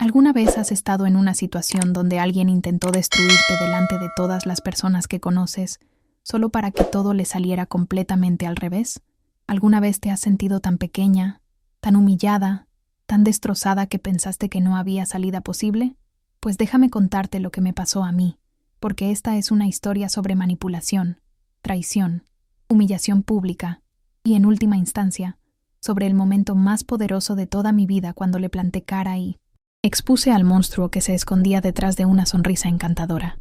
¿Alguna vez has estado en una situación donde alguien intentó destruirte delante de todas las personas que conoces, solo para que todo le saliera completamente al revés? ¿Alguna vez te has sentido tan pequeña, tan humillada, tan destrozada que pensaste que no había salida posible? Pues déjame contarte lo que me pasó a mí, porque esta es una historia sobre manipulación, traición, humillación pública y, en última instancia, sobre el momento más poderoso de toda mi vida cuando le planté cara y expuse al monstruo que se escondía detrás de una sonrisa encantadora.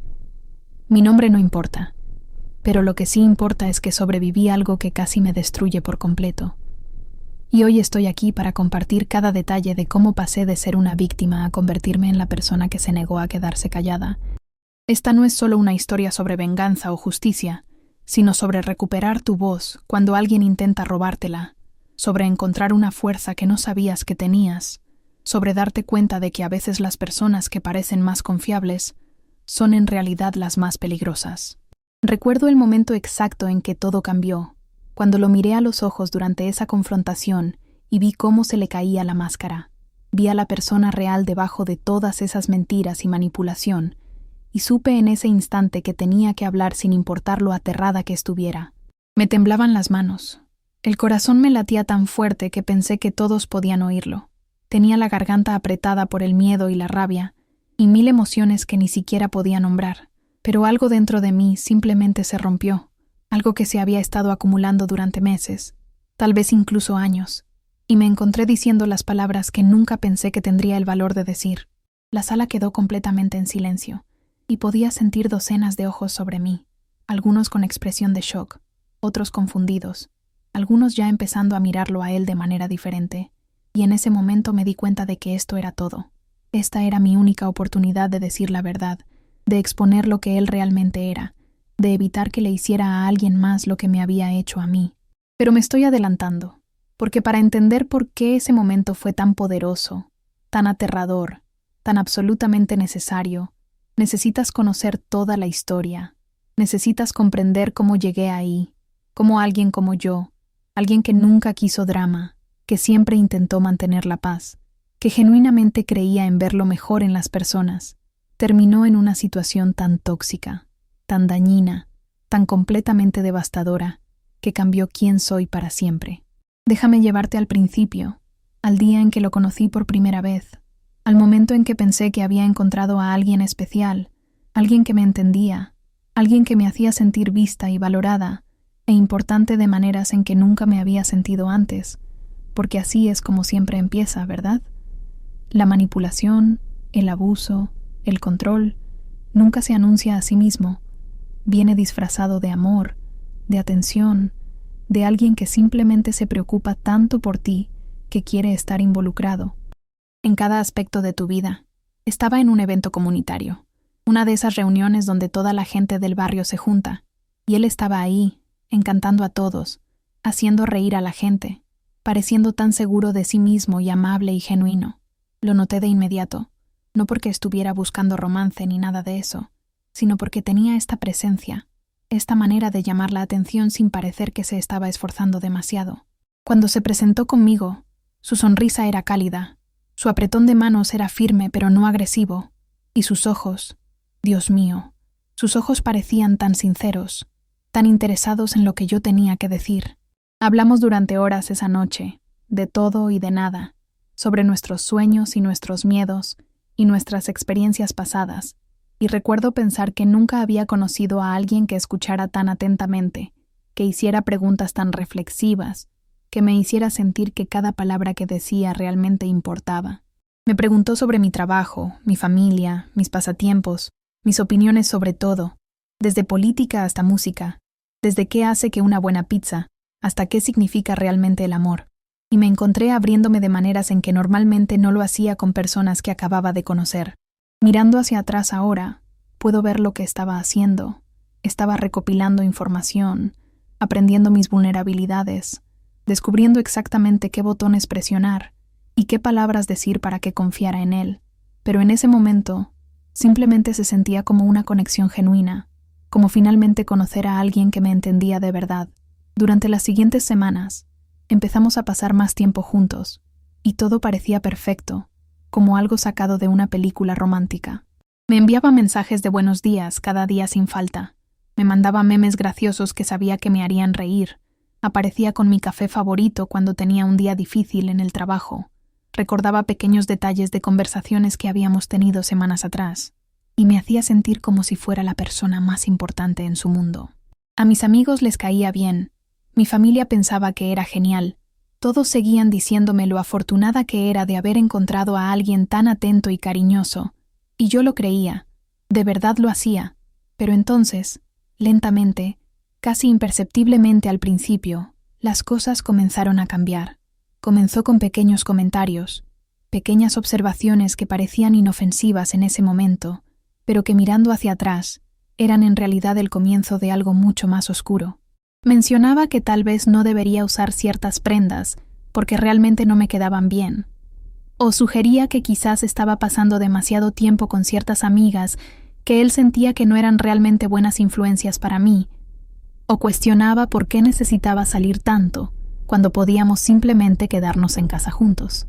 Mi nombre no importa, pero lo que sí importa es que sobreviví a algo que casi me destruye por completo. Y hoy estoy aquí para compartir cada detalle de cómo pasé de ser una víctima a convertirme en la persona que se negó a quedarse callada. Esta no es solo una historia sobre venganza o justicia, sino sobre recuperar tu voz cuando alguien intenta robártela, sobre encontrar una fuerza que no sabías que tenías, sobre darte cuenta de que a veces las personas que parecen más confiables son en realidad las más peligrosas. Recuerdo el momento exacto en que todo cambió, cuando lo miré a los ojos durante esa confrontación y vi cómo se le caía la máscara. Vi a la persona real debajo de todas esas mentiras y manipulación, y supe en ese instante que tenía que hablar sin importar lo aterrada que estuviera. Me temblaban las manos. El corazón me latía tan fuerte que pensé que todos podían oírlo. Tenía la garganta apretada por el miedo y la rabia, y mil emociones que ni siquiera podía nombrar. Pero algo dentro de mí simplemente se rompió, algo que se había estado acumulando durante meses, tal vez incluso años, y me encontré diciendo las palabras que nunca pensé que tendría el valor de decir. La sala quedó completamente en silencio, y podía sentir docenas de ojos sobre mí, algunos con expresión de shock, otros confundidos, algunos ya empezando a mirarlo a él de manera diferente. Y en ese momento me di cuenta de que esto era todo. Esta era mi única oportunidad de decir la verdad, de exponer lo que él realmente era, de evitar que le hiciera a alguien más lo que me había hecho a mí. Pero me estoy adelantando, porque para entender por qué ese momento fue tan poderoso, tan aterrador, tan absolutamente necesario, necesitas conocer toda la historia, necesitas comprender cómo llegué ahí, cómo alguien como yo, alguien que nunca quiso drama, que siempre intentó mantener la paz, que genuinamente creía en ver lo mejor en las personas, terminó en una situación tan tóxica, tan dañina, tan completamente devastadora, que cambió quién soy para siempre. Déjame llevarte al principio, al día en que lo conocí por primera vez, al momento en que pensé que había encontrado a alguien especial, alguien que me entendía, alguien que me hacía sentir vista y valorada, e importante de maneras en que nunca me había sentido antes, porque así es como siempre empieza, ¿verdad? La manipulación, el abuso, el control, nunca se anuncia a sí mismo. Viene disfrazado de amor, de atención, de alguien que simplemente se preocupa tanto por ti que quiere estar involucrado en cada aspecto de tu vida. Estaba en un evento comunitario, una de esas reuniones donde toda la gente del barrio se junta, y él estaba ahí, encantando a todos, haciendo reír a la gente, pareciendo tan seguro de sí mismo y amable y genuino. Lo noté de inmediato, no porque estuviera buscando romance ni nada de eso, sino porque tenía esta presencia, esta manera de llamar la atención sin parecer que se estaba esforzando demasiado. Cuando se presentó conmigo, su sonrisa era cálida, su apretón de manos era firme pero no agresivo, y sus ojos, Dios mío, sus ojos parecían tan sinceros, tan interesados en lo que yo tenía que decir. Hablamos durante horas esa noche, de todo y de nada, sobre nuestros sueños y nuestros miedos y nuestras experiencias pasadas, y recuerdo pensar que nunca había conocido a alguien que escuchara tan atentamente, que hiciera preguntas tan reflexivas, que me hiciera sentir que cada palabra que decía realmente importaba. Me preguntó sobre mi trabajo, mi familia, mis pasatiempos, mis opiniones sobre todo, desde política hasta música, desde qué hace que una buena pizza, hasta qué significa realmente el amor, y me encontré abriéndome de maneras en que normalmente no lo hacía con personas que acababa de conocer. Mirando hacia atrás ahora, puedo ver lo que estaba haciendo. Estaba recopilando información, aprendiendo mis vulnerabilidades, descubriendo exactamente qué botones presionar y qué palabras decir para que confiara en él. Pero en ese momento, simplemente se sentía como una conexión genuina, como finalmente conocer a alguien que me entendía de verdad. Durante las siguientes semanas, empezamos a pasar más tiempo juntos, y todo parecía perfecto, como algo sacado de una película romántica. Me enviaba mensajes de buenos días cada día sin falta. Me mandaba memes graciosos que sabía que me harían reír. Aparecía con mi café favorito cuando tenía un día difícil en el trabajo. Recordaba pequeños detalles de conversaciones que habíamos tenido semanas atrás, y me hacía sentir como si fuera la persona más importante en su mundo. A mis amigos les caía bien. Mi familia pensaba que era genial. Todos seguían diciéndome lo afortunada que era de haber encontrado a alguien tan atento y cariñoso, y yo lo creía. De verdad lo hacía. Pero entonces, lentamente, casi imperceptiblemente al principio, las cosas comenzaron a cambiar. Comenzó con pequeños comentarios, pequeñas observaciones que parecían inofensivas en ese momento, pero que mirando hacia atrás, eran en realidad el comienzo de algo mucho más oscuro. Mencionaba que tal vez no debería usar ciertas prendas porque realmente no me quedaban bien. O sugería que quizás estaba pasando demasiado tiempo con ciertas amigas que él sentía que no eran realmente buenas influencias para mí. O cuestionaba por qué necesitaba salir tanto cuando podíamos simplemente quedarnos en casa juntos.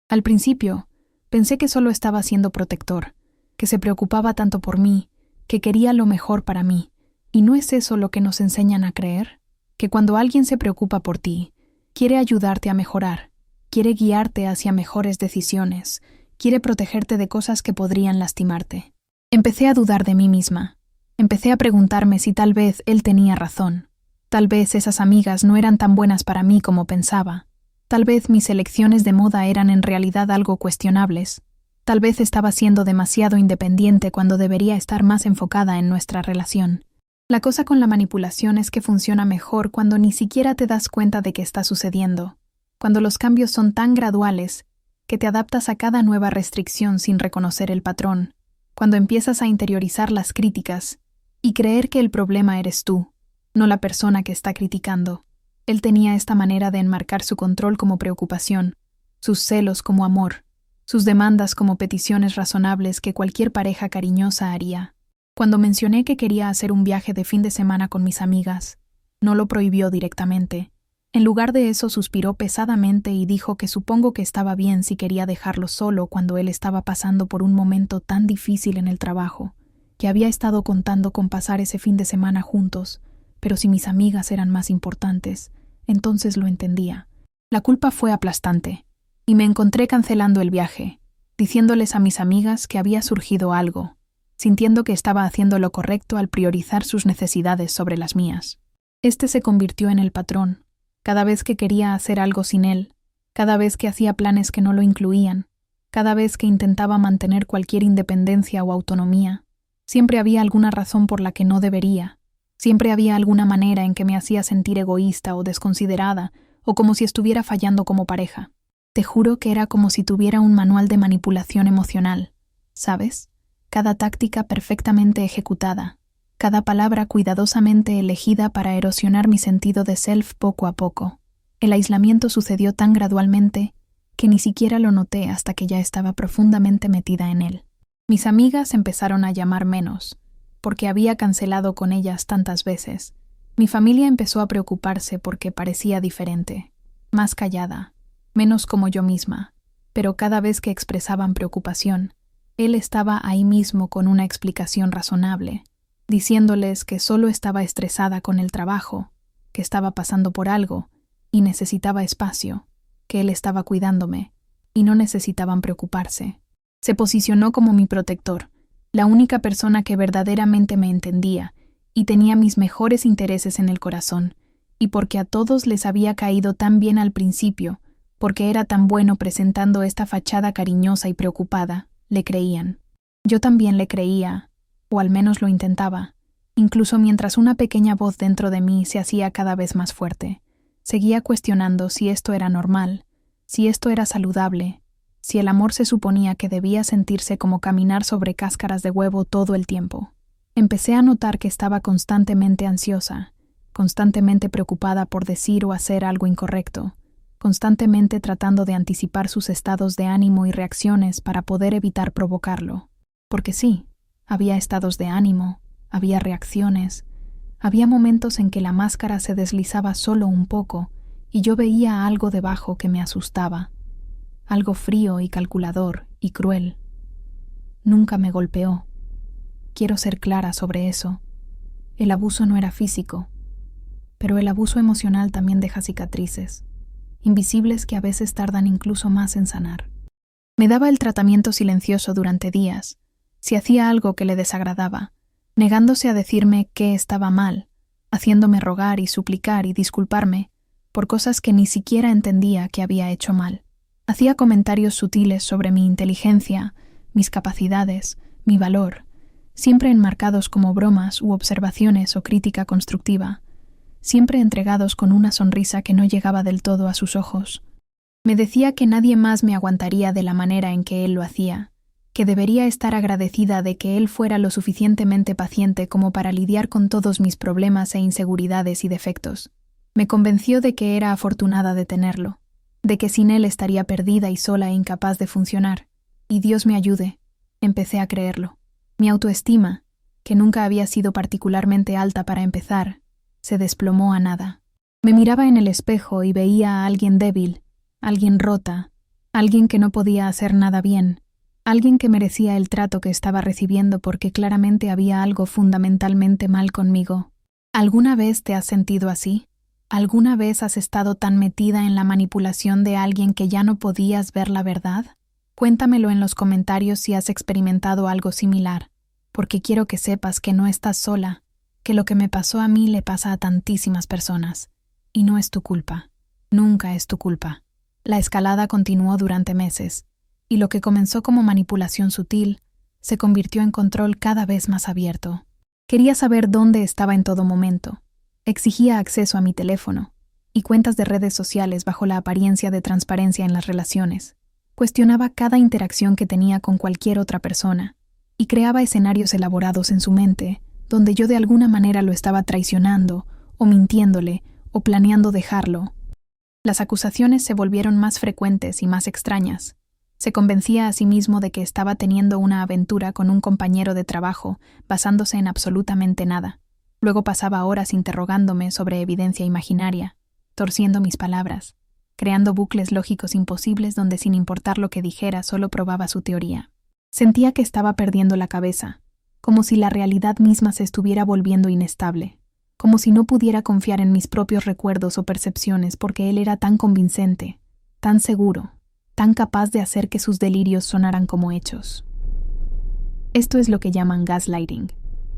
Al principio, pensé que solo estaba siendo protector, que se preocupaba tanto por mí, que quería lo mejor para mí. ¿Y no es eso lo que nos enseñan a creer? Que cuando alguien se preocupa por ti, quiere ayudarte a mejorar, quiere guiarte hacia mejores decisiones, quiere protegerte de cosas que podrían lastimarte. Empecé a dudar de mí misma. Empecé a preguntarme si tal vez él tenía razón. Tal vez esas amigas no eran tan buenas para mí como pensaba. Tal vez mis elecciones de moda eran en realidad algo cuestionables. Tal vez estaba siendo demasiado independiente cuando debería estar más enfocada en nuestra relación. La cosa con la manipulación es que funciona mejor cuando ni siquiera te das cuenta de que está sucediendo, cuando los cambios son tan graduales que te adaptas a cada nueva restricción sin reconocer el patrón, cuando empiezas a interiorizar las críticas y creer que el problema eres tú, no la persona que está criticando. Él tenía esta manera de enmarcar su control como preocupación, sus celos como amor, sus demandas como peticiones razonables que cualquier pareja cariñosa haría. Cuando mencioné que quería hacer un viaje de fin de semana con mis amigas, no lo prohibió directamente. En lugar de eso suspiró pesadamente y dijo que supongo que estaba bien si quería dejarlo solo cuando él estaba pasando por un momento tan difícil en el trabajo, que había estado contando con pasar ese fin de semana juntos, pero si mis amigas eran más importantes, entonces lo entendía. La culpa fue aplastante, y me encontré cancelando el viaje, diciéndoles a mis amigas que había surgido algo, sintiendo que estaba haciendo lo correcto al priorizar sus necesidades sobre las mías. Este se convirtió en el patrón. Cada vez que quería hacer algo sin él, cada vez que hacía planes que no lo incluían, cada vez que intentaba mantener cualquier independencia o autonomía, siempre había alguna razón por la que no debería. Siempre había alguna manera en que me hacía sentir egoísta o desconsiderada, o como si estuviera fallando como pareja. Te juro que era como si tuviera un manual de manipulación emocional, ¿sabes? Cada táctica perfectamente ejecutada, cada palabra cuidadosamente elegida para erosionar mi sentido de self poco a poco. El aislamiento sucedió tan gradualmente que ni siquiera lo noté hasta que ya estaba profundamente metida en él. Mis amigas empezaron a llamar menos, porque había cancelado con ellas tantas veces. Mi familia empezó a preocuparse porque parecía diferente, más callada, menos como yo misma, pero cada vez que expresaban preocupación, él estaba ahí mismo con una explicación razonable, diciéndoles que solo estaba estresada con el trabajo, que estaba pasando por algo y necesitaba espacio, que él estaba cuidándome y no necesitaban preocuparse. Se posicionó como mi protector, la única persona que verdaderamente me entendía y tenía mis mejores intereses en el corazón, y porque a todos les había caído tan bien al principio, porque era tan bueno presentando esta fachada cariñosa y preocupada, le creían. Yo también le creía, o al menos lo intentaba, incluso mientras una pequeña voz dentro de mí se hacía cada vez más fuerte. Seguía cuestionando si esto era normal, si esto era saludable, si el amor se suponía que debía sentirse como caminar sobre cáscaras de huevo todo el tiempo. Empecé a notar que estaba constantemente ansiosa, constantemente preocupada por decir o hacer algo incorrecto, constantemente tratando de anticipar sus estados de ánimo y reacciones para poder evitar provocarlo. Porque sí, había estados de ánimo, había reacciones, había momentos en que la máscara se deslizaba solo un poco y yo veía algo debajo que me asustaba, algo frío y calculador y cruel. Nunca me golpeó. Quiero ser clara sobre eso. El abuso no era físico, pero el abuso emocional también deja cicatrices, invisibles que a veces tardan incluso más en sanar. Me daba el tratamiento silencioso durante días, si hacía algo que le desagradaba, negándose a decirme que estaba mal, haciéndome rogar y suplicar y disculparme por cosas que ni siquiera entendía que había hecho mal. Hacía comentarios sutiles sobre mi inteligencia, mis capacidades, mi valor, siempre enmarcados como bromas u observaciones o crítica constructiva, siempre entregados con una sonrisa que no llegaba del todo a sus ojos. Me decía que nadie más me aguantaría de la manera en que él lo hacía, que debería estar agradecida de que él fuera lo suficientemente paciente como para lidiar con todos mis problemas e inseguridades y defectos. Me convenció de que era afortunada de tenerlo, de que sin él estaría perdida y sola e incapaz de funcionar. Y Dios me ayude, empecé a creerlo. Mi autoestima, que nunca había sido particularmente alta para empezar, se desplomó a nada. Me miraba en el espejo y veía a alguien débil, alguien rota, alguien que no podía hacer nada bien, alguien que merecía el trato que estaba recibiendo porque claramente había algo fundamentalmente mal conmigo. ¿Alguna vez te has sentido así? ¿Alguna vez has estado tan metida en la manipulación de alguien que ya no podías ver la verdad? Cuéntamelo en los comentarios si has experimentado algo similar, porque quiero que sepas que no estás sola, que lo que me pasó a mí le pasa a tantísimas personas, y no es tu culpa, nunca es tu culpa. La escalada continuó durante meses, y lo que comenzó como manipulación sutil se convirtió en control cada vez más abierto. Quería saber dónde estaba en todo momento. Exigía acceso a mi teléfono y cuentas de redes sociales bajo la apariencia de transparencia en las relaciones. Cuestionaba cada interacción que tenía con cualquier otra persona y creaba escenarios elaborados en su mente donde yo de alguna manera lo estaba traicionando o mintiéndole o planeando dejarlo. Las acusaciones se volvieron más frecuentes y más extrañas. Se convencía a sí mismo de que estaba teniendo una aventura con un compañero de trabajo basándose en absolutamente nada. Luego pasaba horas interrogándome sobre evidencia imaginaria, torciendo mis palabras, creando bucles lógicos imposibles donde sin importar lo que dijera solo probaba su teoría. Sentía que estaba perdiendo la cabeza, como si la realidad misma se estuviera volviendo inestable, como si no pudiera confiar en mis propios recuerdos o percepciones porque él era tan convincente, tan seguro, tan capaz de hacer que sus delirios sonaran como hechos. Esto es lo que llaman gaslighting,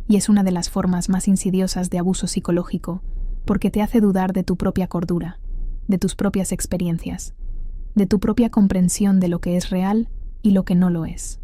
y es una de las formas más insidiosas de abuso psicológico, porque te hace dudar de tu propia cordura, de tus propias experiencias, de tu propia comprensión de lo que es real y lo que no lo es.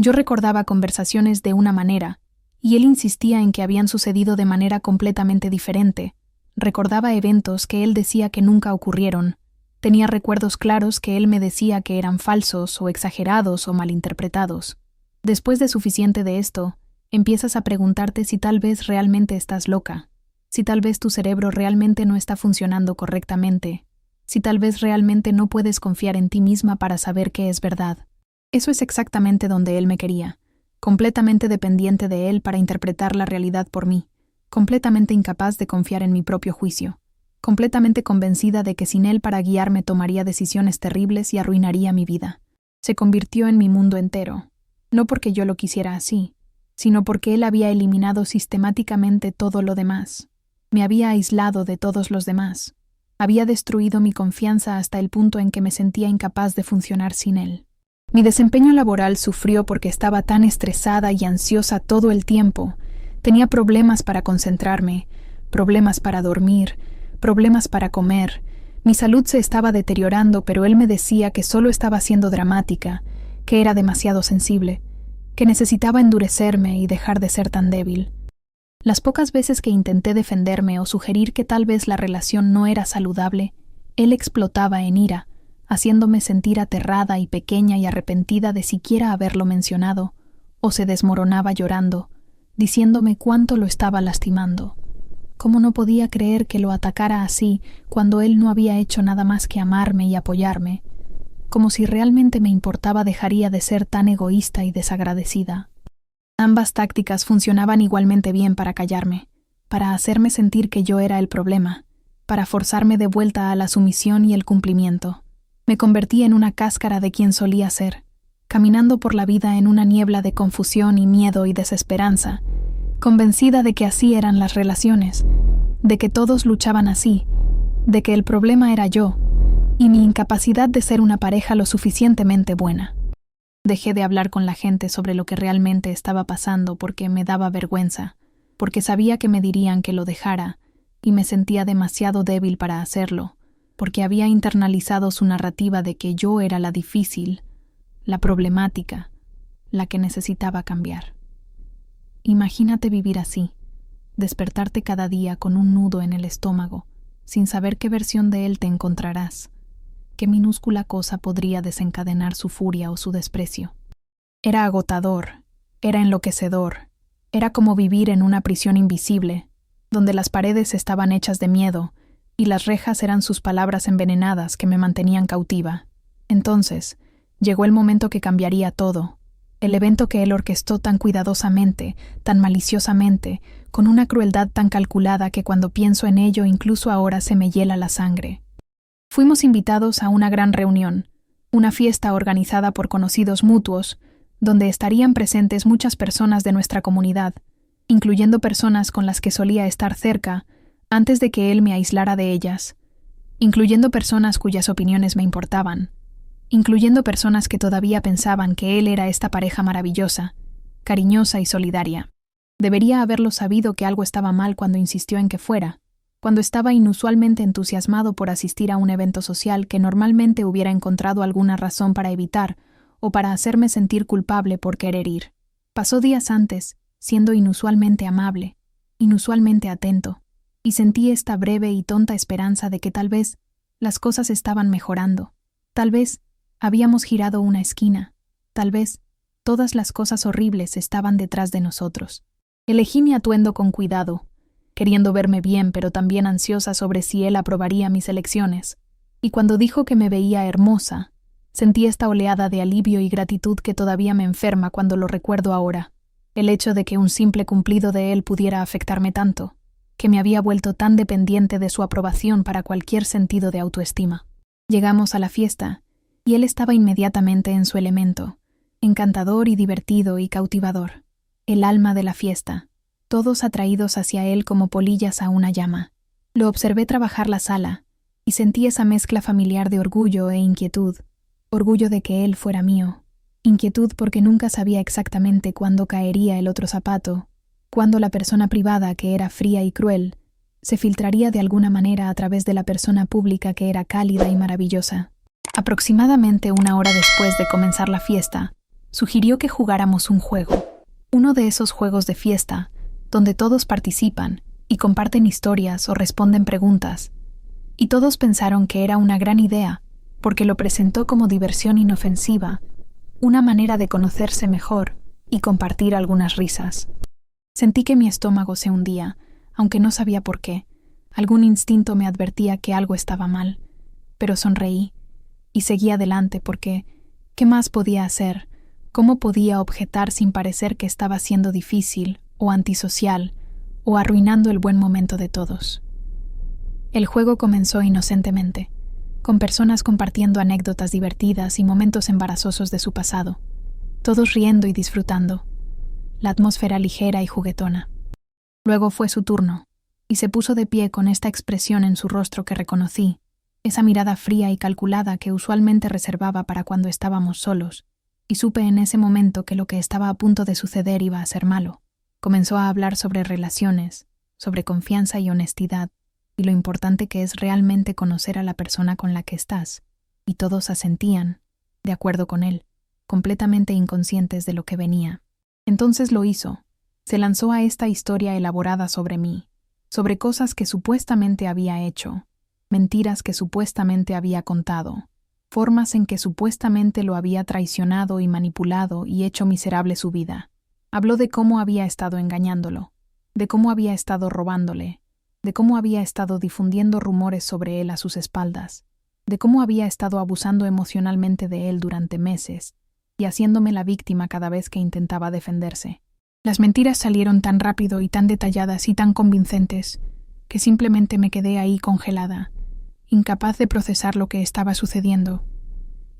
Yo recordaba conversaciones de una manera, y él insistía en que habían sucedido de manera completamente diferente. Recordaba eventos que él decía que nunca ocurrieron. Tenía recuerdos claros que él me decía que eran falsos o exagerados o malinterpretados. Después de suficiente de esto, empiezas a preguntarte si tal vez realmente estás loca, si tal vez tu cerebro realmente no está funcionando correctamente, si tal vez realmente no puedes confiar en ti misma para saber qué es verdad. Eso es exactamente donde él me quería, completamente dependiente de él para interpretar la realidad por mí, completamente incapaz de confiar en mi propio juicio, completamente convencida de que sin él para guiarme tomaría decisiones terribles y arruinaría mi vida. Se convirtió en mi mundo entero, no porque yo lo quisiera así, sino porque él había eliminado sistemáticamente todo lo demás. Me había aislado de todos los demás. Había destruido mi confianza hasta el punto en que me sentía incapaz de funcionar sin él. Mi desempeño laboral sufrió porque estaba tan estresada y ansiosa todo el tiempo. Tenía problemas para concentrarme, problemas para dormir, problemas para comer. Mi salud se estaba deteriorando, pero él me decía que solo estaba siendo dramática, que era demasiado sensible, que necesitaba endurecerme y dejar de ser tan débil. Las pocas veces que intenté defenderme o sugerir que tal vez la relación no era saludable, él explotaba en ira, haciéndome sentir aterrada y pequeña y arrepentida de siquiera haberlo mencionado, o se desmoronaba llorando, diciéndome cuánto lo estaba lastimando. Cómo no podía creer que lo atacara así cuando él no había hecho nada más que amarme y apoyarme. Como si realmente me importaba dejaría de ser tan egoísta y desagradecida. Ambas tácticas funcionaban igualmente bien para callarme, para hacerme sentir que yo era el problema, para forzarme de vuelta a la sumisión y el cumplimiento. Me convertí en una cáscara de quien solía ser, caminando por la vida en una niebla de confusión y miedo y desesperanza, convencida de que así eran las relaciones, de que todos luchaban así, de que el problema era yo, y mi incapacidad de ser una pareja lo suficientemente buena. Dejé de hablar con la gente sobre lo que realmente estaba pasando porque me daba vergüenza, porque sabía que me dirían que lo dejara, y me sentía demasiado débil para hacerlo, porque había internalizado su narrativa de que yo era la difícil, la problemática, la que necesitaba cambiar. Imagínate vivir así, despertarte cada día con un nudo en el estómago, sin saber qué versión de él te encontrarás, qué minúscula cosa podría desencadenar su furia o su desprecio. Era agotador, era enloquecedor, era como vivir en una prisión invisible, donde las paredes estaban hechas de miedo y las rejas eran sus palabras envenenadas que me mantenían cautiva. Entonces, llegó el momento que cambiaría todo, el evento que él orquestó tan cuidadosamente, tan maliciosamente, con una crueldad tan calculada que cuando pienso en ello incluso ahora se me hiela la sangre. Fuimos invitados a una gran reunión, una fiesta organizada por conocidos mutuos, donde estarían presentes muchas personas de nuestra comunidad, incluyendo personas con las que solía estar cerca antes de que él me aislara de ellas, incluyendo personas cuyas opiniones me importaban, incluyendo personas que todavía pensaban que él era esta pareja maravillosa, cariñosa y solidaria. Debería haberlo sabido que algo estaba mal cuando insistió en que fuera, cuando estaba inusualmente entusiasmado por asistir a un evento social que normalmente hubiera encontrado alguna razón para evitar o para hacerme sentir culpable por querer ir. Pasó días antes, siendo inusualmente amable, inusualmente atento, y sentí esta breve y tonta esperanza de que tal vez las cosas estaban mejorando, tal vez habíamos girado una esquina, tal vez todas las cosas horribles estaban detrás de nosotros. Elegí mi atuendo con cuidado, queriendo verme bien pero también ansiosa sobre si él aprobaría mis elecciones, y cuando dijo que me veía hermosa, sentí esta oleada de alivio y gratitud que todavía me enferma cuando lo recuerdo ahora. El hecho de que un simple cumplido de él pudiera afectarme tanto, que me había vuelto tan dependiente de su aprobación para cualquier sentido de autoestima. Llegamos a la fiesta, y él estaba inmediatamente en su elemento, encantador y divertido y cautivador, el alma de la fiesta, todos atraídos hacia él como polillas a una llama. Lo observé trabajar la sala, y sentí esa mezcla familiar de orgullo e inquietud, orgullo de que él fuera mío, inquietud porque nunca sabía exactamente cuándo caería el otro zapato, cuándo la persona privada, que era fría y cruel, se filtraría de alguna manera a través de la persona pública que era cálida y maravillosa. Aproximadamente una hora después de comenzar la fiesta, sugirió que jugáramos un juego, uno de esos juegos de fiesta, donde todos participan y comparten historias o responden preguntas, y todos pensaron que era una gran idea, porque lo presentó como diversión inofensiva, una manera de conocerse mejor y compartir algunas risas. Sentí que mi estómago se hundía, aunque no sabía por qué. Algún instinto me advertía que algo estaba mal, pero sonreí y seguí adelante porque, ¿qué más podía hacer? ¿Cómo podía objetar sin parecer que estaba siendo difícil o antisocial o arruinando el buen momento de todos? El juego comenzó inocentemente, con personas compartiendo anécdotas divertidas y momentos embarazosos de su pasado, todos riendo y disfrutando, la atmósfera ligera y juguetona. Luego fue su turno, y se puso de pie con esta expresión en su rostro que reconocí, esa mirada fría y calculada que usualmente reservaba para cuando estábamos solos, y supe en ese momento que lo que estaba a punto de suceder iba a ser malo. Comenzó a hablar sobre relaciones, sobre confianza y honestidad, y lo importante que es realmente conocer a la persona con la que estás, y todos asentían, de acuerdo con él, completamente inconscientes de lo que venía. Entonces lo hizo. Se lanzó a esta historia elaborada sobre mí, sobre cosas que supuestamente había hecho, mentiras que supuestamente había contado, formas en que supuestamente lo había traicionado y manipulado y hecho miserable su vida. Habló de cómo había estado engañándolo, de cómo había estado robándole, de cómo había estado difundiendo rumores sobre él a sus espaldas, de cómo había estado abusando emocionalmente de él durante meses y haciéndome la víctima cada vez que intentaba defenderse. Las mentiras salieron tan rápido y tan detalladas y tan convincentes que simplemente me quedé ahí congelada, incapaz de procesar lo que estaba sucediendo,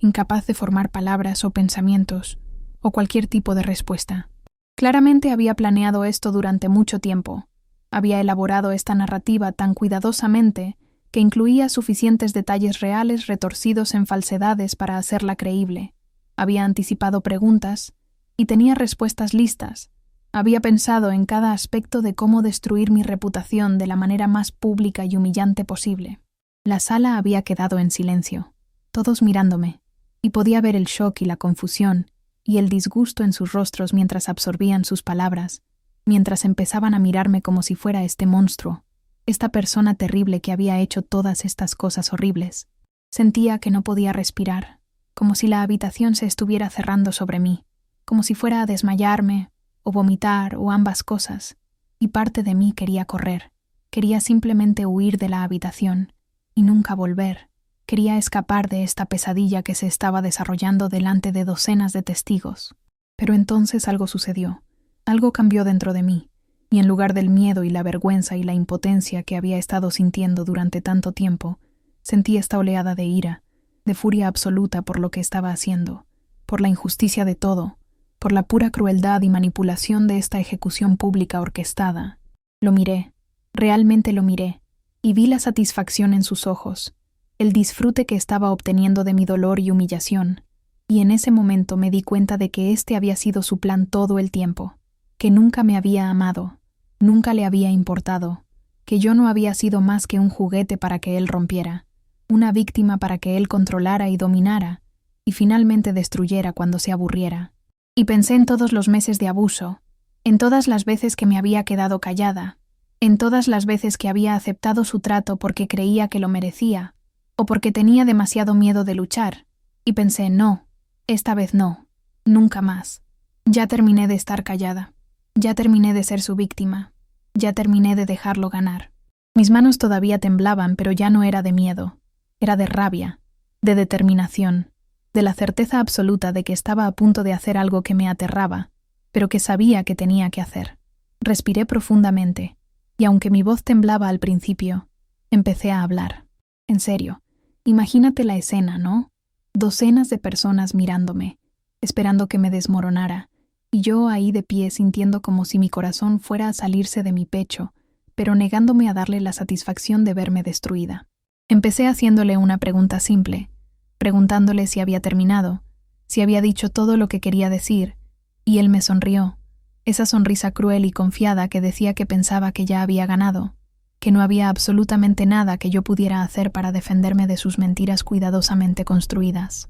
incapaz de formar palabras o pensamientos, o cualquier tipo de respuesta. Claramente había planeado esto durante mucho tiempo. Había elaborado esta narrativa tan cuidadosamente que incluía suficientes detalles reales retorcidos en falsedades para hacerla creíble. Había anticipado preguntas y tenía respuestas listas. Había pensado en cada aspecto de cómo destruir mi reputación de la manera más pública y humillante posible. La sala había quedado en silencio, todos mirándome, y podía ver el shock y la confusión y el disgusto en sus rostros mientras absorbían sus palabras, mientras empezaban a mirarme como si fuera este monstruo, esta persona terrible que había hecho todas estas cosas horribles. Sentía que no podía respirar, como si la habitación se estuviera cerrando sobre mí, como si fuera a desmayarme, o vomitar, o ambas cosas, y parte de mí quería correr, quería simplemente huir de la habitación, y nunca volver. Quería escapar de esta pesadilla que se estaba desarrollando delante de docenas de testigos. Pero entonces algo sucedió, algo cambió dentro de mí, y en lugar del miedo y la vergüenza y la impotencia que había estado sintiendo durante tanto tiempo, sentí esta oleada de ira, de furia absoluta por lo que estaba haciendo, por la injusticia de todo, por la pura crueldad y manipulación de esta ejecución pública orquestada. Lo miré, realmente lo miré, y vi la satisfacción en sus ojos, el disfrute que estaba obteniendo de mi dolor y humillación, y en ese momento me di cuenta de que este había sido su plan todo el tiempo, que nunca me había amado, nunca le había importado, que yo no había sido más que un juguete para que él rompiera, una víctima para que él controlara y dominara, y finalmente destruyera cuando se aburriera. Y pensé en todos los meses de abuso, en todas las veces que me había quedado callada, en todas las veces que había aceptado su trato porque creía que lo merecía, o porque tenía demasiado miedo de luchar, y pensé, no, esta vez no, nunca más. Ya terminé de estar callada, ya terminé de ser su víctima, ya terminé de dejarlo ganar. Mis manos todavía temblaban, pero ya no era de miedo, era de rabia, de determinación, de la certeza absoluta de que estaba a punto de hacer algo que me aterraba, pero que sabía que tenía que hacer. Respiré profundamente, y aunque mi voz temblaba al principio, empecé a hablar. En serio, imagínate la escena, ¿no? Docenas de personas mirándome, esperando que me desmoronara, y yo ahí de pie sintiendo como si mi corazón fuera a salirse de mi pecho, pero negándome a darle la satisfacción de verme destruida. Empecé haciéndole una pregunta simple, preguntándole si había terminado, si había dicho todo lo que quería decir, y él me sonrió, esa sonrisa cruel y confiada que decía que pensaba que ya había ganado, que no había absolutamente nada que yo pudiera hacer para defenderme de sus mentiras cuidadosamente construidas.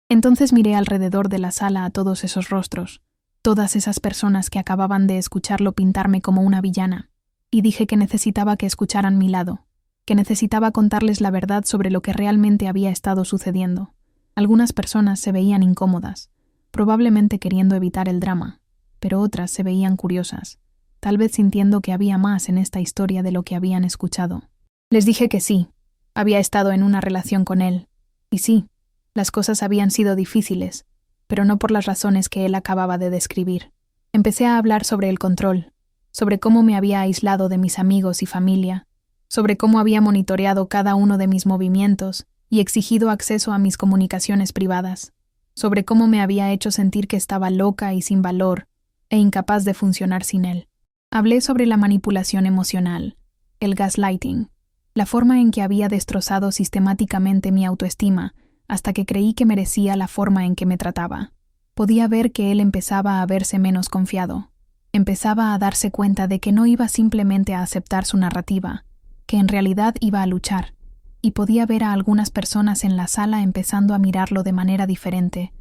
Entonces miré alrededor de la sala a todos esos rostros, todas esas personas que acababan de escucharlo pintarme como una villana, y dije que necesitaba que escucharan mi lado, que necesitaba contarles la verdad sobre lo que realmente había estado sucediendo. Algunas personas se veían incómodas, probablemente queriendo evitar el drama, pero otras se veían curiosas, tal vez sintiendo que había más en esta historia de lo que habían escuchado. Les dije que sí, había estado en una relación con él, y sí, las cosas habían sido difíciles, pero no por las razones que él acababa de describir. Empecé a hablar sobre el control, sobre cómo me había aislado de mis amigos y familia, sobre cómo había monitoreado cada uno de mis movimientos y exigido acceso a mis comunicaciones privadas, sobre cómo me había hecho sentir que estaba loca y sin valor, e incapaz de funcionar sin él. Hablé sobre la manipulación emocional, el gaslighting, la forma en que había destrozado sistemáticamente mi autoestima hasta que creí que merecía la forma en que me trataba. Podía ver que él empezaba a verse menos confiado, empezaba a darse cuenta de que no iba simplemente a aceptar su narrativa, que en realidad iba a luchar, y podía ver a algunas personas en la sala empezando a mirarlo de manera diferente,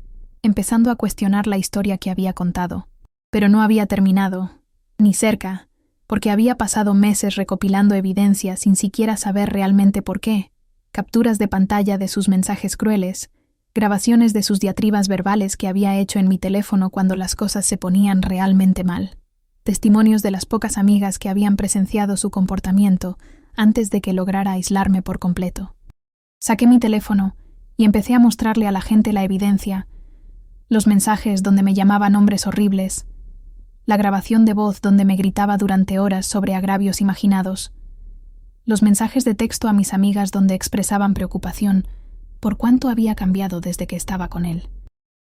empezando a cuestionar la historia que había contado. Pero no había terminado, ni cerca, porque había pasado meses recopilando evidencia sin siquiera saber realmente por qué, capturas de pantalla de sus mensajes crueles, grabaciones de sus diatribas verbales que había hecho en mi teléfono cuando las cosas se ponían realmente mal, testimonios de las pocas amigas que habían presenciado su comportamiento antes de que lograra aislarme por completo. Saqué mi teléfono y empecé a mostrarle a la gente la evidencia, los mensajes donde me llamaba nombres horribles, la grabación de voz donde me gritaba durante horas sobre agravios imaginados, los mensajes de texto a mis amigas donde expresaban preocupación, por cuánto había cambiado desde que estaba con él.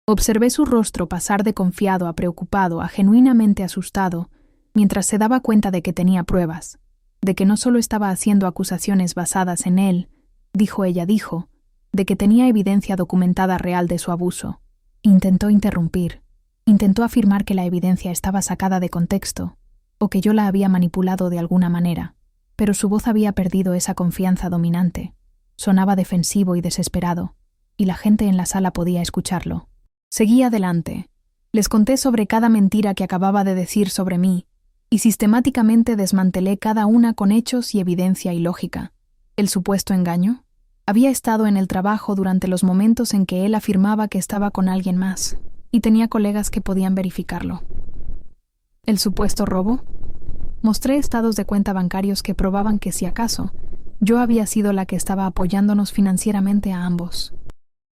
Observé su rostro pasar de confiado a preocupado a genuinamente asustado, mientras se daba cuenta de que tenía pruebas, de que no solo estaba haciendo acusaciones basadas en él, ella dijo, de que tenía evidencia documentada real de su abuso. Intentó interrumpir. Intentó afirmar que la evidencia estaba sacada de contexto, o que yo la había manipulado de alguna manera, pero su voz había perdido esa confianza dominante. Sonaba defensivo y desesperado, y la gente en la sala podía escucharlo. Seguí adelante. Les conté sobre cada mentira que acababa de decir sobre mí, y sistemáticamente desmantelé cada una con hechos y evidencia ilógica. ¿El supuesto engaño? Había estado en el trabajo durante los momentos en que él afirmaba que estaba con alguien más, y tenía colegas que podían verificarlo. ¿El supuesto robo? Mostré estados de cuenta bancarios que probaban que, si acaso, yo había sido la que estaba apoyándonos financieramente a ambos.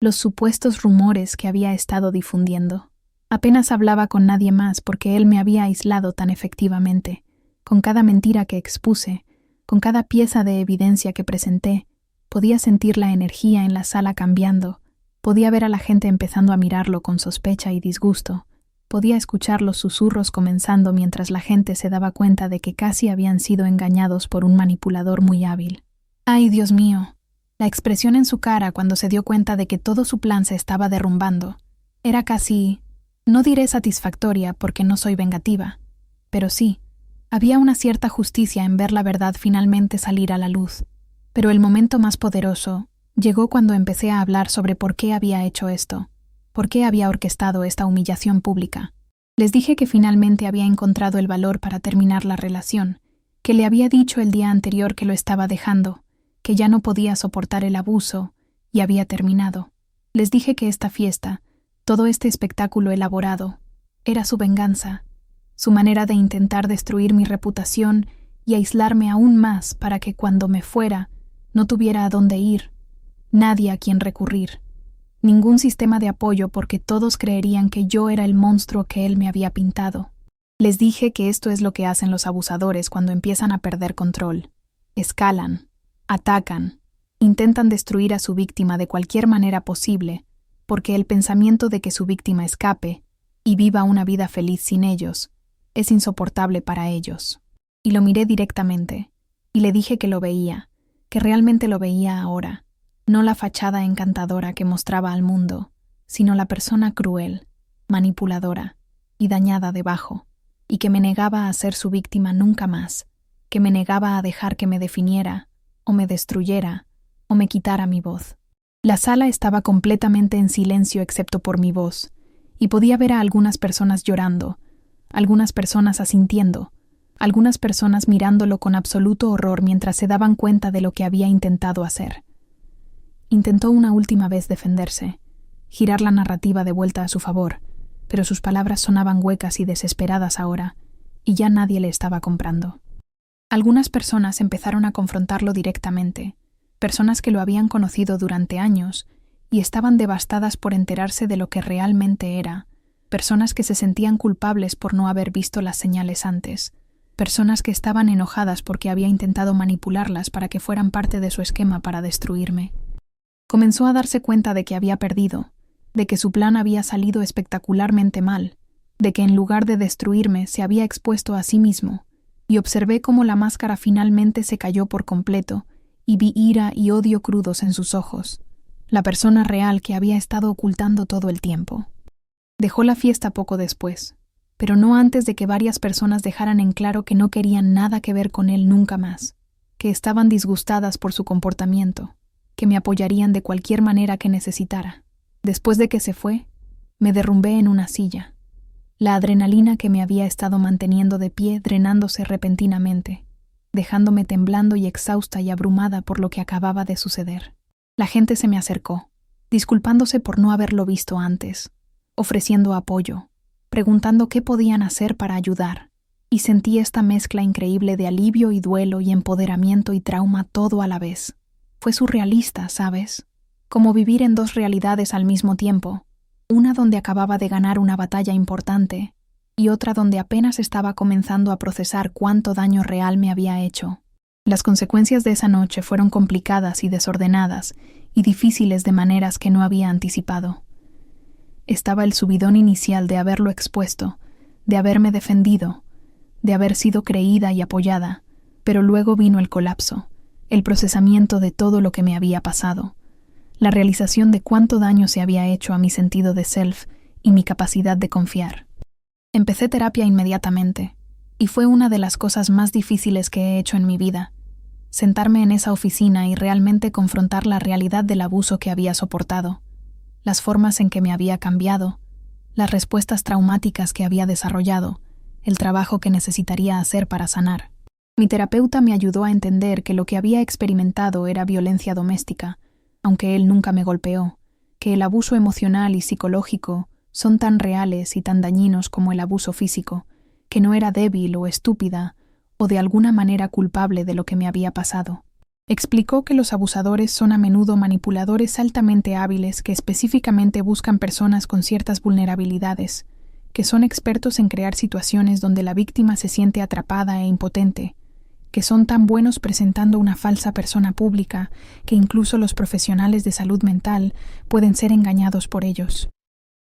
Los supuestos rumores que había estado difundiendo. Apenas hablaba con nadie más porque él me había aislado tan efectivamente. Con cada mentira que expuse, con cada pieza de evidencia que presenté, podía sentir la energía en la sala cambiando, podía ver a la gente empezando a mirarlo con sospecha y disgusto, podía escuchar los susurros comenzando mientras la gente se daba cuenta de que casi habían sido engañados por un manipulador muy hábil. ¡Ay, Dios mío! La expresión en su cara cuando se dio cuenta de que todo su plan se estaba derrumbando era casi, no diré satisfactoria porque no soy vengativa, pero sí, había una cierta justicia en ver la verdad finalmente salir a la luz. Pero el momento más poderoso llegó cuando empecé a hablar sobre por qué había hecho esto, por qué había orquestado esta humillación pública. Les dije que finalmente había encontrado el valor para terminar la relación, que le había dicho el día anterior que lo estaba dejando, que ya no podía soportar el abuso, y había terminado. Les dije que esta fiesta, todo este espectáculo elaborado, era su venganza, su manera de intentar destruir mi reputación y aislarme aún más para que cuando me fuera, no tuviera a dónde ir, nadie a quien recurrir, ningún sistema de apoyo porque todos creerían que yo era el monstruo que él me había pintado. Les dije que esto es lo que hacen los abusadores cuando empiezan a perder control. Escalan, atacan, intentan destruir a su víctima de cualquier manera posible, porque el pensamiento de que su víctima escape y viva una vida feliz sin ellos es insoportable para ellos. Y lo miré directamente, y le dije que lo veía, que realmente lo veía ahora, no la fachada encantadora que mostraba al mundo, sino la persona cruel, manipuladora y dañada debajo, y que me negaba a ser su víctima nunca más, que me negaba a dejar que me definiera, o me destruyera, o me quitara mi voz. La sala estaba completamente en silencio excepto por mi voz, y podía ver a algunas personas llorando, algunas personas asintiendo, algunas personas mirándolo con absoluto horror mientras se daban cuenta de lo que había intentado hacer. Intentó una última vez defenderse, girar la narrativa de vuelta a su favor, pero sus palabras sonaban huecas y desesperadas ahora, y ya nadie le estaba comprando. Algunas personas empezaron a confrontarlo directamente, personas que lo habían conocido durante años y estaban devastadas por enterarse de lo que realmente era, personas que se sentían culpables por no haber visto las señales antes, personas que estaban enojadas porque había intentado manipularlas para que fueran parte de su esquema para destruirme. Comenzó a darse cuenta de que había perdido, de que su plan había salido espectacularmente mal, de que en lugar de destruirme se había expuesto a sí mismo, y observé cómo la máscara finalmente se cayó por completo y vi ira y odio crudos en sus ojos, la persona real que había estado ocultando todo el tiempo. Dejó la fiesta poco después, pero no antes de que varias personas dejaran en claro que no querían nada que ver con él nunca más, que estaban disgustadas por su comportamiento, que me apoyarían de cualquier manera que necesitara. Después de que se fue, me derrumbé en una silla, la adrenalina que me había estado manteniendo de pie drenándose repentinamente, dejándome temblando y exhausta y abrumada por lo que acababa de suceder. La gente se me acercó, disculpándose por no haberlo visto antes, ofreciendo apoyo, preguntando qué podían hacer para ayudar, y sentí esta mezcla increíble de alivio y duelo y empoderamiento y trauma todo a la vez. Fue surrealista, ¿sabes? Como vivir en dos realidades al mismo tiempo, una donde acababa de ganar una batalla importante y otra donde apenas estaba comenzando a procesar cuánto daño real me había hecho. Las consecuencias de esa noche fueron complicadas y desordenadas, y difíciles de maneras que no había anticipado. Estaba el subidón inicial de haberlo expuesto, de haberme defendido, de haber sido creída y apoyada, pero luego vino el colapso, el procesamiento de todo lo que me había pasado, la realización de cuánto daño se había hecho a mi sentido de self y mi capacidad de confiar. Empecé terapia inmediatamente, y fue una de las cosas más difíciles que he hecho en mi vida, sentarme en esa oficina y realmente confrontar la realidad del abuso que había soportado, las formas en que me había cambiado, las respuestas traumáticas que había desarrollado, el trabajo que necesitaría hacer para sanar. Mi terapeuta me ayudó a entender que lo que había experimentado era violencia doméstica, aunque él nunca me golpeó, que el abuso emocional y psicológico son tan reales y tan dañinos como el abuso físico, que no era débil o estúpida o de alguna manera culpable de lo que me había pasado. Explicó que los abusadores son a menudo manipuladores altamente hábiles que específicamente buscan personas con ciertas vulnerabilidades, que son expertos en crear situaciones donde la víctima se siente atrapada e impotente, que son tan buenos presentando una falsa persona pública que incluso los profesionales de salud mental pueden ser engañados por ellos.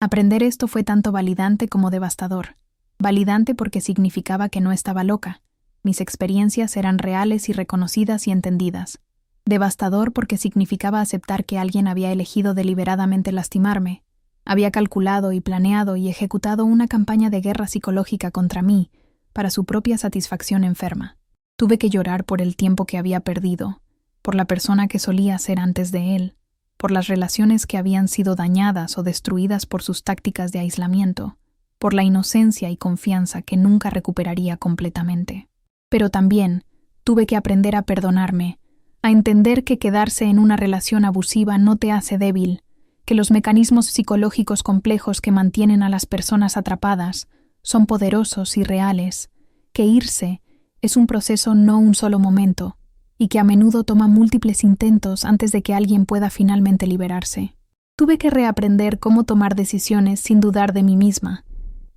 Aprender esto fue tanto validante como devastador. Validante porque significaba que no estaba loca. Mis experiencias eran reales y reconocidas y entendidas. Devastador porque significaba aceptar que alguien había elegido deliberadamente lastimarme. Había calculado y planeado y ejecutado una campaña de guerra psicológica contra mí, para su propia satisfacción enferma. Tuve que llorar por el tiempo que había perdido, por la persona que solía ser antes de él, por las relaciones que habían sido dañadas o destruidas por sus tácticas de aislamiento, por la inocencia y confianza que nunca recuperaría completamente. Pero también tuve que aprender a perdonarme, a entender que quedarse en una relación abusiva no te hace débil, que los mecanismos psicológicos complejos que mantienen a las personas atrapadas son poderosos y reales, que irse es un proceso, no un solo momento, y que a menudo toma múltiples intentos antes de que alguien pueda finalmente liberarse. Tuve que reaprender cómo tomar decisiones sin dudar de mí misma,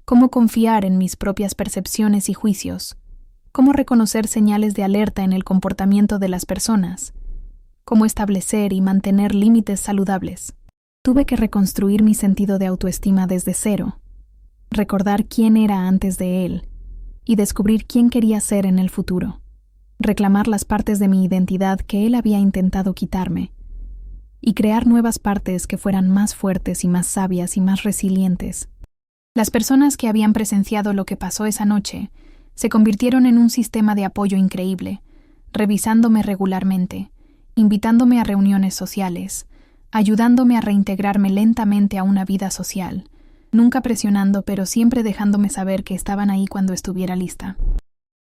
cómo confiar en mis propias percepciones y juicios, cómo reconocer señales de alerta en el comportamiento de las personas, cómo establecer y mantener límites saludables. Tuve que reconstruir mi sentido de autoestima desde cero, recordar quién era antes de él y descubrir quién quería ser en el futuro, reclamar las partes de mi identidad que él había intentado quitarme y crear nuevas partes que fueran más fuertes y más sabias y más resilientes. Las personas que habían presenciado lo que pasó esa noche se convirtieron en un sistema de apoyo increíble, revisándome regularmente, invitándome a reuniones sociales, ayudándome a reintegrarme lentamente a una vida social, nunca presionando pero siempre dejándome saber que estaban ahí cuando estuviera lista.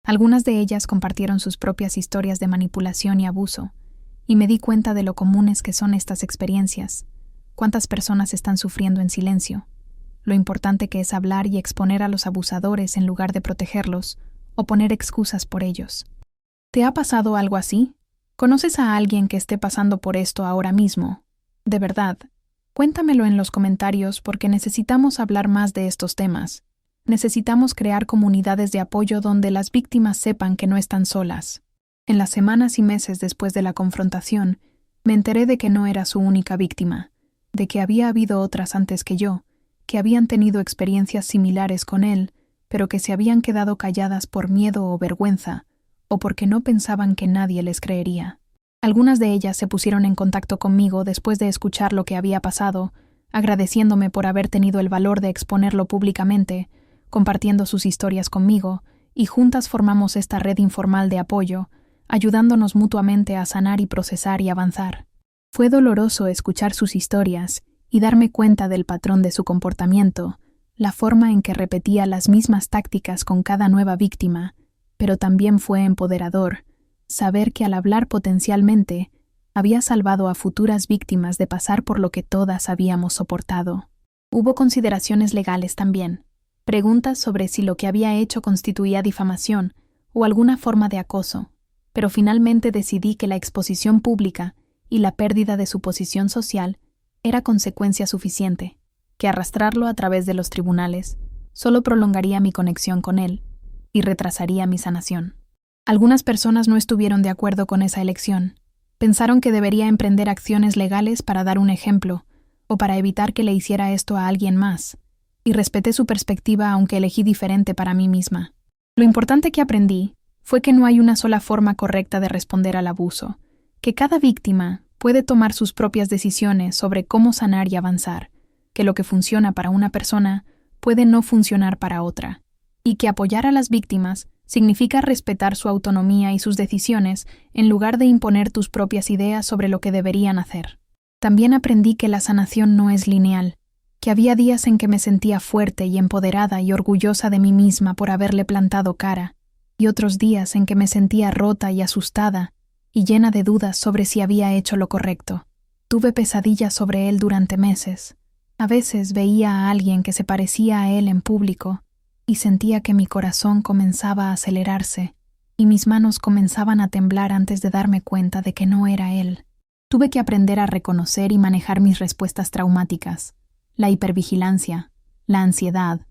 Algunas de ellas compartieron sus propias historias de manipulación y abuso, y me di cuenta de lo comunes que son estas experiencias, cuántas personas están sufriendo en silencio, lo importante que es hablar y exponer a los abusadores en lugar de protegerlos o poner excusas por ellos. ¿Te ha pasado algo así? ¿Conoces a alguien que esté pasando por esto ahora mismo? De verdad, cuéntamelo en los comentarios porque necesitamos hablar más de estos temas. Necesitamos crear comunidades de apoyo donde las víctimas sepan que no están solas. En las semanas y meses después de la confrontación, me enteré de que no era su única víctima, de que había habido otras antes que yo, que habían tenido experiencias similares con él, pero que se habían quedado calladas por miedo o vergüenza, o porque no pensaban que nadie les creería. Algunas de ellas se pusieron en contacto conmigo después de escuchar lo que había pasado, agradeciéndome por haber tenido el valor de exponerlo públicamente, compartiendo sus historias conmigo, y juntas formamos esta red informal de apoyo, ayudándonos mutuamente a sanar y procesar y avanzar. Fue doloroso escuchar sus historias y darme cuenta del patrón de su comportamiento, la forma en que repetía las mismas tácticas con cada nueva víctima, pero también fue empoderador saber que al hablar potencialmente había salvado a futuras víctimas de pasar por lo que todas habíamos soportado. Hubo consideraciones legales también, preguntas sobre si lo que había hecho constituía difamación o alguna forma de acoso, pero finalmente decidí que la exposición pública y la pérdida de su posición social era consecuencia suficiente, que arrastrarlo a través de los tribunales solo prolongaría mi conexión con él y retrasaría mi sanación. Algunas personas no estuvieron de acuerdo con esa elección, Pensaron que debería emprender acciones legales para dar un ejemplo, o para evitar que le hiciera esto a alguien más, y respeté su perspectiva aunque elegí diferente para mí misma. Lo importante que aprendí fue que no hay una sola forma correcta de responder al abuso, que cada víctima puede tomar sus propias decisiones sobre cómo sanar y avanzar, que lo que funciona para una persona puede no funcionar para otra, y que apoyar a las víctimas significa respetar su autonomía y sus decisiones en lugar de imponer tus propias ideas sobre lo que deberían hacer. También aprendí que la sanación no es lineal, que había días en que me sentía fuerte y empoderada y orgullosa de mí misma por haberle plantado cara, y otros días en que me sentía rota y asustada y llena de dudas sobre si había hecho lo correcto. Tuve pesadillas sobre él durante meses. A veces veía a alguien que se parecía a él en público y sentía que mi corazón comenzaba a acelerarse y mis manos comenzaban a temblar antes de darme cuenta de que no era él. Tuve que aprender a reconocer y manejar mis respuestas traumáticas, la hipervigilancia, la ansiedad,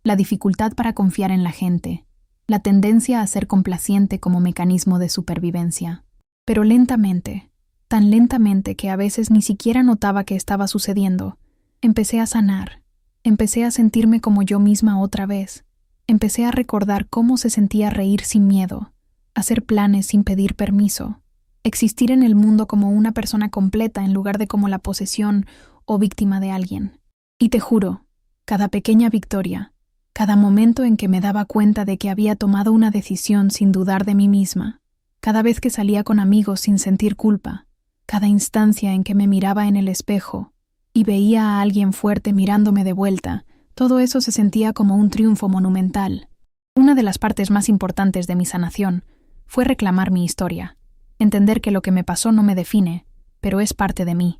la dificultad para confiar en la gente, la tendencia a ser complaciente como mecanismo de supervivencia. Pero lentamente, tan lentamente que a veces ni siquiera notaba que estaba sucediendo, empecé a sanar, empecé a sentirme como yo misma otra vez, empecé a recordar cómo se sentía reír sin miedo, hacer planes sin pedir permiso, existir en el mundo como una persona completa en lugar de como la posesión o víctima de alguien. Y te juro, cada pequeña victoria, cada momento en que me daba cuenta de que había tomado una decisión sin dudar de mí misma, cada vez que salía con amigos sin sentir culpa, cada instancia en que me miraba en el espejo y veía a alguien fuerte mirándome de vuelta, todo eso se sentía como un triunfo monumental. Una de las partes más importantes de mi sanación fue reclamar mi historia, entender que lo que me pasó no me define, pero es parte de mí,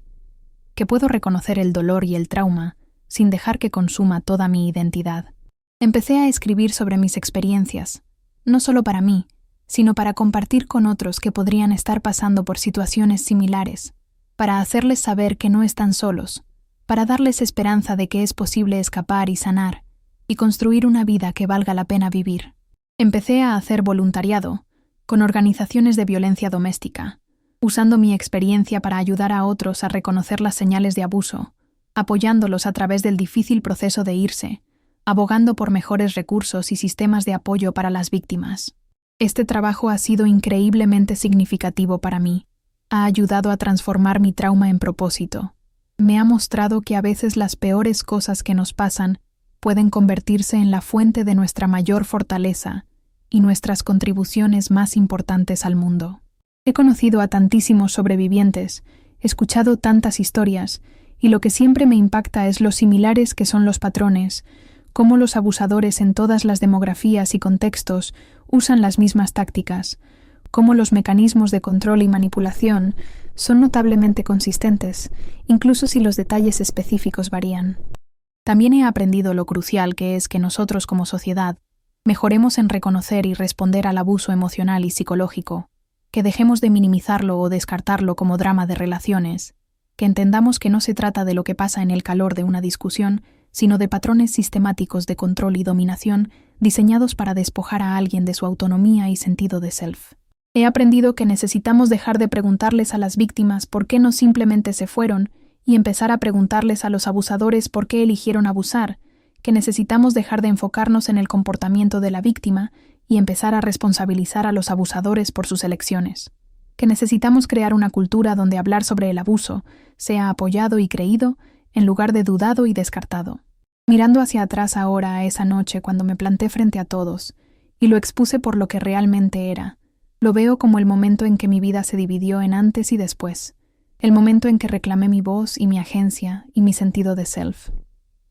que puedo reconocer el dolor y el trauma sin dejar que consuma toda mi identidad. Empecé a escribir sobre mis experiencias, no solo para mí, sino para compartir con otros que podrían estar pasando por situaciones similares, para hacerles saber que no están solos, para darles esperanza de que es posible escapar y sanar, y construir una vida que valga la pena vivir. Empecé a hacer voluntariado, con organizaciones de violencia doméstica, usando mi experiencia para ayudar a otros a reconocer las señales de abuso, apoyándolos a través del difícil proceso de irse, abogando por mejores recursos y sistemas de apoyo para las víctimas. Este trabajo ha sido increíblemente significativo para mí. Ha ayudado a transformar mi trauma en propósito. Me ha mostrado que a veces las peores cosas que nos pasan pueden convertirse en la fuente de nuestra mayor fortaleza y nuestras contribuciones más importantes al mundo. He conocido a tantísimos sobrevivientes, escuchado tantas historias, y lo que siempre me impacta es lo similares que son los patrones, cómo los abusadores en todas las demografías y contextos usan las mismas tácticas, cómo los mecanismos de control y manipulación son notablemente consistentes, incluso si los detalles específicos varían. También he aprendido lo crucial que es que nosotros como sociedad mejoremos en reconocer y responder al abuso emocional y psicológico, que dejemos de minimizarlo o descartarlo como drama de relaciones, que entendamos que no se trata de lo que pasa en el calor de una discusión, sino de patrones sistemáticos de control y dominación diseñados para despojar a alguien de su autonomía y sentido de self. He aprendido que necesitamos dejar de preguntarles a las víctimas por qué no simplemente se fueron y empezar a preguntarles a los abusadores por qué eligieron abusar, que necesitamos dejar de enfocarnos en el comportamiento de la víctima y empezar a responsabilizar a los abusadores por sus elecciones, que necesitamos crear una cultura donde hablar sobre el abuso sea apoyado y creído en lugar de dudado y descartado. Mirando hacia atrás ahora a esa noche cuando me planté frente a todos y lo expuse por lo que realmente era, lo veo como el momento en que mi vida se dividió en antes y después, el momento en que reclamé mi voz y mi agencia y mi sentido de self.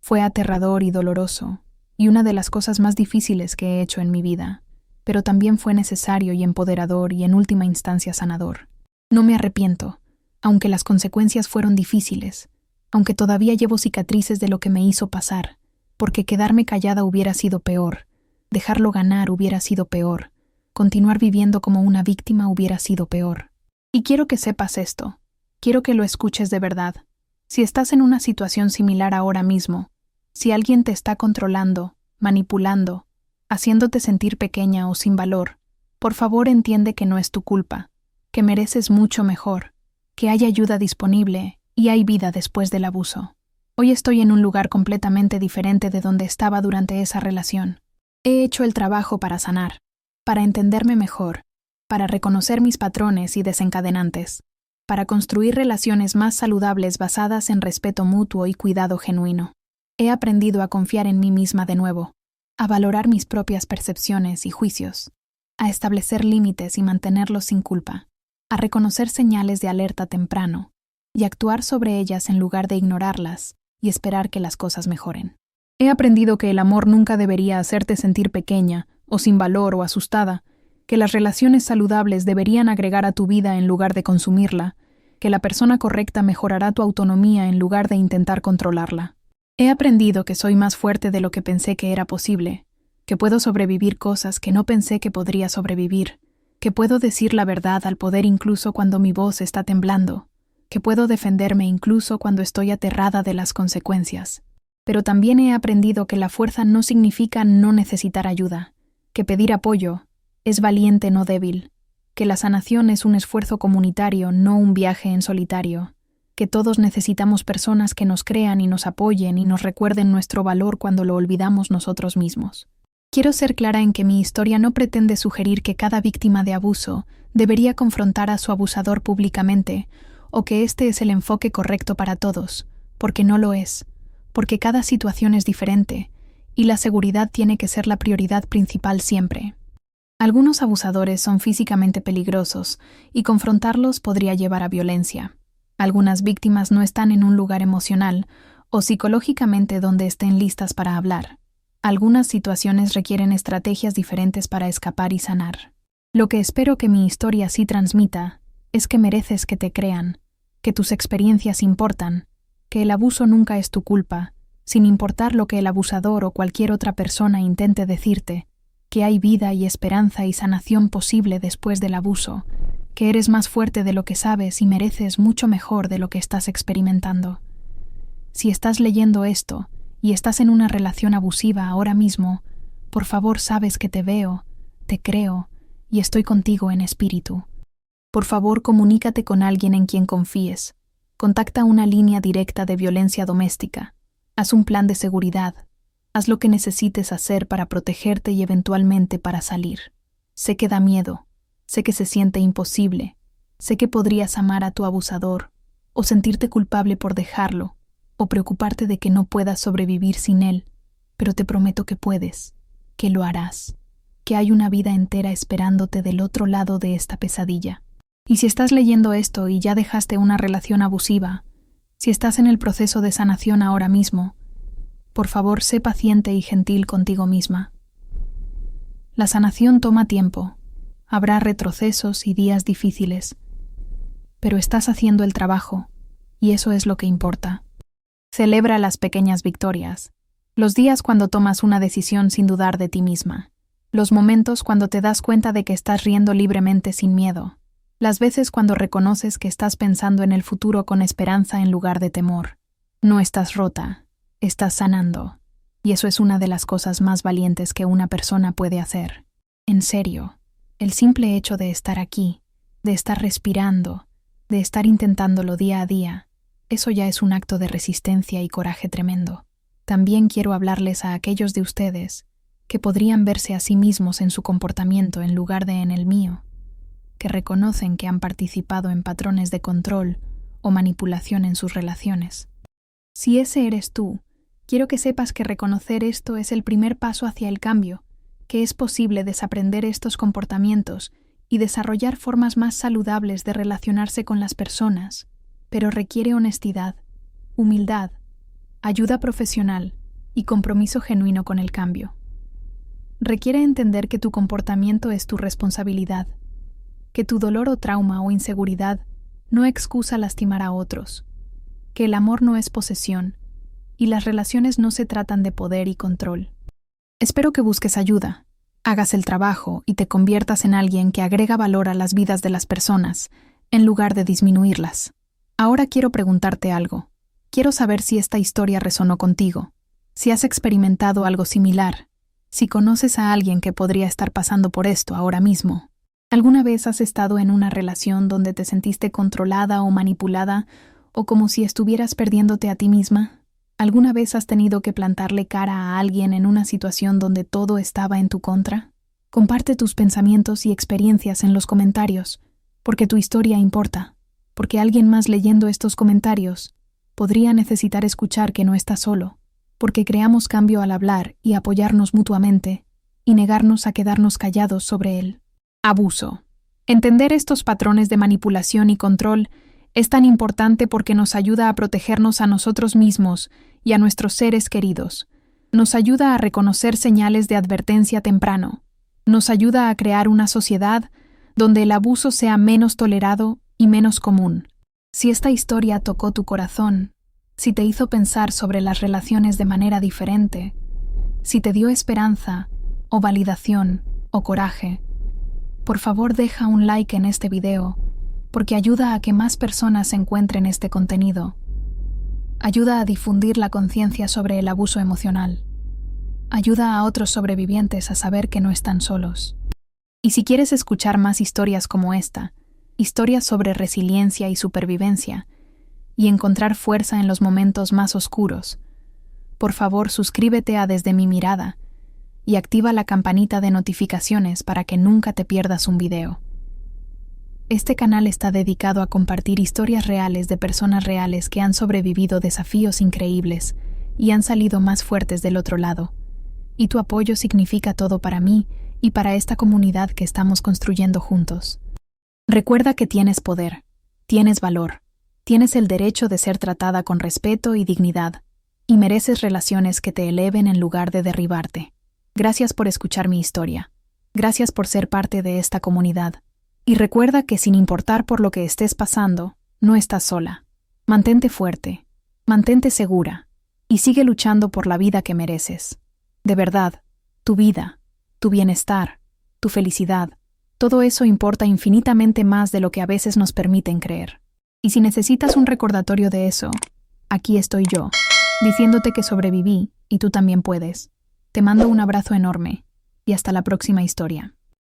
Fue aterrador y doloroso, y una de las cosas más difíciles que he hecho en mi vida, pero también fue necesario y empoderador y en última instancia sanador. No me arrepiento, aunque las consecuencias fueron difíciles, aunque todavía llevo cicatrices de lo que me hizo pasar, porque quedarme callada hubiera sido peor, dejarlo ganar hubiera sido peor, continuar viviendo como una víctima hubiera sido peor. Y quiero que sepas esto, quiero que lo escuches de verdad. Si estás en una situación similar ahora mismo, si alguien te está controlando, manipulando, haciéndote sentir pequeña o sin valor, por favor entiende que no es tu culpa, que mereces mucho mejor, que hay ayuda disponible y hay vida después del abuso. Hoy estoy en un lugar completamente diferente de donde estaba durante esa relación. He hecho el trabajo para sanar, para entenderme mejor, para reconocer mis patrones y desencadenantes, para construir relaciones más saludables basadas en respeto mutuo y cuidado genuino. He aprendido a confiar en mí misma de nuevo, a valorar mis propias percepciones y juicios, a establecer límites y mantenerlos sin culpa, a reconocer señales de alerta temprano y actuar sobre ellas en lugar de ignorarlas y esperar que las cosas mejoren. He aprendido que el amor nunca debería hacerte sentir pequeña o sin valor o asustada, que las relaciones saludables deberían agregar a tu vida en lugar de consumirla, que la persona correcta mejorará tu autonomía en lugar de intentar controlarla. He aprendido que soy más fuerte de lo que pensé que era posible, que puedo sobrevivir cosas que no pensé que podría sobrevivir, que puedo decir la verdad al poder incluso cuando mi voz está temblando, que puedo defenderme incluso cuando estoy aterrada de las consecuencias. Pero también he aprendido que la fuerza no significa no necesitar ayuda, que pedir apoyo es valiente no débil, que la sanación es un esfuerzo comunitario, no un viaje en solitario, que todos necesitamos personas que nos crean y nos apoyen y nos recuerden nuestro valor cuando lo olvidamos nosotros mismos. Quiero ser clara en que mi historia no pretende sugerir que cada víctima de abuso debería confrontar a su abusador públicamente o que este es el enfoque correcto para todos, porque no lo es, porque cada situación es diferente y la seguridad tiene que ser la prioridad principal siempre. Algunos abusadores son físicamente peligrosos y confrontarlos podría llevar a violencia. Algunas víctimas no están en un lugar emocional o psicológicamente donde estén listas para hablar. Algunas situaciones requieren estrategias diferentes para escapar y sanar. Lo que espero que mi historia sí transmita es que mereces que te crean, que tus experiencias importan, que el abuso nunca es tu culpa, sin importar lo que el abusador o cualquier otra persona intente decirte, que hay vida y esperanza y sanación posible después del abuso, que eres más fuerte de lo que sabes y mereces mucho mejor de lo que estás experimentando. Si estás leyendo esto y estás en una relación abusiva ahora mismo, por favor sabes que te veo, te creo y estoy contigo en espíritu. Por favor, comunícate con alguien en quien confíes. Contacta una línea directa de violencia doméstica. Haz un plan de seguridad. Haz lo que necesites hacer para protegerte y eventualmente para salir. Sé que da miedo. Sé que se siente imposible. Sé que podrías amar a tu abusador, o sentirte culpable por dejarlo, o preocuparte de que no puedas sobrevivir sin él, pero te prometo que puedes, que lo harás, que hay una vida entera esperándote del otro lado de esta pesadilla. Y si estás leyendo esto y ya dejaste una relación abusiva, si estás en el proceso de sanación ahora mismo, por favor, sé paciente y gentil contigo misma. La sanación toma tiempo. Habrá retrocesos y días difíciles, pero estás haciendo el trabajo, y eso es lo que importa. Celebra las pequeñas victorias, los días cuando tomas una decisión sin dudar de ti misma, los momentos cuando te das cuenta de que estás riendo libremente sin miedo, las veces cuando reconoces que estás pensando en el futuro con esperanza en lugar de temor. No estás rota, estás sanando, y eso es una de las cosas más valientes que una persona puede hacer. En serio. El simple hecho de estar aquí, de estar respirando, de estar intentándolo día a día, eso ya es un acto de resistencia y coraje tremendo. También quiero hablarles a aquellos de ustedes que podrían verse a sí mismos en su comportamiento en lugar de en el mío, que reconocen que han participado en patrones de control o manipulación en sus relaciones. Si ese eres tú, quiero que sepas que reconocer esto es el primer paso hacia el cambio, que es posible desaprender estos comportamientos y desarrollar formas más saludables de relacionarse con las personas, pero requiere honestidad, humildad, ayuda profesional y compromiso genuino con el cambio. Requiere entender que tu comportamiento es tu responsabilidad, que tu dolor o trauma o inseguridad no excusa lastimar a otros, que el amor no es posesión y las relaciones no se tratan de poder y control. Espero que busques ayuda, hagas el trabajo y te conviertas en alguien que agrega valor a las vidas de las personas, en lugar de disminuirlas. Ahora quiero preguntarte algo. Quiero saber si esta historia resonó contigo, si has experimentado algo similar, si conoces a alguien que podría estar pasando por esto ahora mismo. ¿Alguna vez has estado en una relación donde te sentiste controlada o manipulada, o como si estuvieras perdiéndote a ti misma? ¿Alguna vez has tenido que plantarle cara a alguien en una situación donde todo estaba en tu contra? Comparte tus pensamientos y experiencias en los comentarios, porque tu historia importa, porque alguien más leyendo estos comentarios podría necesitar escuchar que no estás solo, porque creamos cambio al hablar y apoyarnos mutuamente, y negarnos a quedarnos callados sobre él. Abuso. Entender estos patrones de manipulación y control es tan importante porque nos ayuda a protegernos a nosotros mismos y a nuestros seres queridos. Nos ayuda a reconocer señales de advertencia temprano. Nos ayuda a crear una sociedad donde el abuso sea menos tolerado y menos común. Si esta historia tocó tu corazón, si te hizo pensar sobre las relaciones de manera diferente, si te dio esperanza, o validación, o coraje, por favor deja un like en este video, porque ayuda a que más personas encuentren este contenido. Ayuda a difundir la conciencia sobre el abuso emocional. Ayuda a otros sobrevivientes a saber que no están solos. Y si quieres escuchar más historias como esta, historias sobre resiliencia y supervivencia, y encontrar fuerza en los momentos más oscuros, por favor suscríbete a Desde mi Mirada y activa la campanita de notificaciones para que nunca te pierdas un video. Este canal está dedicado a compartir historias reales de personas reales que han sobrevivido desafíos increíbles y han salido más fuertes del otro lado. Y tu apoyo significa todo para mí y para esta comunidad que estamos construyendo juntos. Recuerda que tienes poder, tienes valor, tienes el derecho de ser tratada con respeto y dignidad, y mereces relaciones que te eleven en lugar de derribarte. Gracias por escuchar mi historia. Gracias por ser parte de esta comunidad. Y recuerda que sin importar por lo que estés pasando, no estás sola. Mantente fuerte, mantente segura, y sigue luchando por la vida que mereces. De verdad, tu vida, tu bienestar, tu felicidad, todo eso importa infinitamente más de lo que a veces nos permiten creer. Y si necesitas un recordatorio de eso, aquí estoy yo, diciéndote que sobreviví y tú también puedes. Te mando un abrazo enorme y hasta la próxima historia.